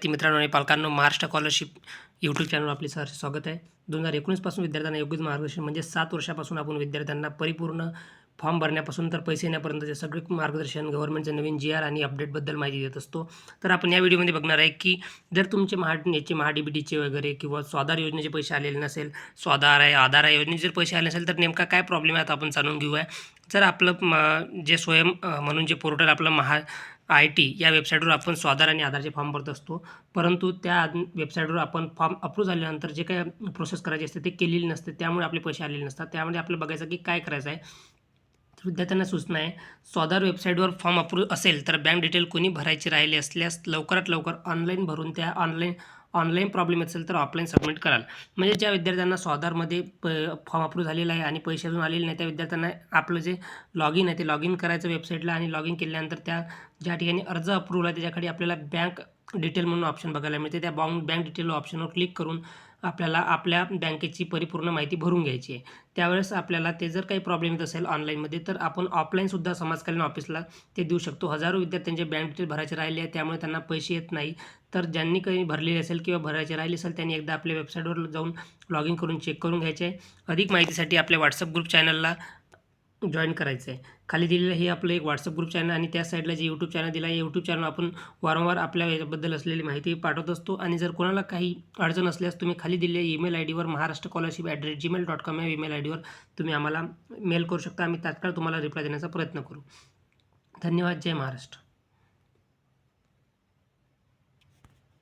मित्रांनो आणि पालकांनो, Maharashtra scholarship YouTube चॅनलवर आपले सहर्ष स्वागत आहे. 2019 पासून विद्यार्थ्यांना योग्य मार्गदर्शन म्हणजे 7 वर्षापासून आपण विद्यार्थ्यांना परिपूर्ण फॉर्म भरण्यापासून तर पैसे येण्यापर्यंतचे सगळे मार्गदर्शन, गव्हर्नमेंटचे नवीन जी-आर आणि अपडेटबद्दल माहिती देत असतो. तर आपण या व्हिडिओमध्ये बघणार आहे की जर तुमचे महा-डी-बी-टीचे वगैरे किंवा स्वाधार योजनेचे पैसे आलेले नसेल, स्वाधार आहे, आधार आहे योजनेचे जर पैसे आले नसेल तर नेमका काय प्रॉब्लेम आहे आपण जाणून घेऊया. जर आपलं जे स्वयं म्हणून जे पोर्टल आपलं IIT या वेबसाईटवर आपण स्वाधार आणि आधारचे फॉर्म भरत असतो. परंतु त्या वेबसाईटवर आपण फॉर्म अप्रूव्ह झाल्यानंतर जे काही प्रोसेस करायची असते ते केलेली नसते, त्यामुळे आपले पैसे आलेले नसतात. त्यामध्ये आपल्याला बघायचं की काय करायचं आहे. तर विद्यार्थ्यांना सूचना आहे, स्वाधार वेबसाईटवर फॉर्म अप्रूव्ह असेल तर बँक डिटेल कोणी भरायचे राहिले असल्यास लवकरात लवकर ऑनलाईन भरून त्या ऑनलाईन प्रॉब्लेम असेल तर ऑफलाईन सबमिट कराल. म्हणजे ज्या विद्यार्थ्यांना स्वाधारमध्ये फॉर्म अप्रूव्ह झालेला आहे आणि पैसे अजून आलेले नाही, त्या विद्यार्थ्यांना आपलं जे लॉगिन आहे ते लॉगिन करायचं वेबसाईटला आणि लॉगिन केल्यानंतर त्या ज्या ठिकाणी अर्ज अप्रूव्ह आहे त्याच्याखाली आपल्याला बँक डिटेल म्हणून ऑप्शन बघायला मिळते. त्या बँक डिटेल ऑप्शनवर क्लिक करून आपल्याला आपल्या बँकेची परिपूर्ण माहिती भरून घ्यायची आहे. त्यावेळेस आपल्याला ते जर काही प्रॉब्लेम येत असेल ऑनलाईनमध्ये तर आपण ऑफलाईनसुद्धा समाजकल्याण ऑफिसला ते देऊ शकतो. हजारो विद्यार्थ्यांचे बँक डिटेल भरायचे राहिले आहे, त्यामुळे त्यांना पैसे येत नाही. तर ज्यांनी काही भरलेले असेल किंवा भरायचे राहिले असेल त्यांनी एकदा आपल्या वेबसाईटवर जाऊन लॉगिन करून चेक करून घ्यायचे आहे. अधिक माहितीसाठी आपल्या WhatsApp ग्रुप चॅनलला जॉईन करायचं आहे. खाली दिलेलं हे आपलं एक WhatsApp ग्रुप चॅनल आणि त्या साईडला जे यूट्यूब चॅनल दिलं आहे, यूट्यूब चॅनल आपण वारंवार आपल्या याच्याबद्दल असलेली माहिती पाठवत असतो. आणि जर कोणाला काही अडचण असल्यास तुम्ही खाली दिलेल्या ईमेल आयडीवर महाराष्ट्रस्कॉलरशिप@gmail.com या ईमेल आयडीवर तुम्ही आम्हाला मेल करू शकता. आम्ही तात्काळ तुम्हाला रिप्लाय देण्याचा प्रयत्न करू. धन्यवाद. जय महाराष्ट्र.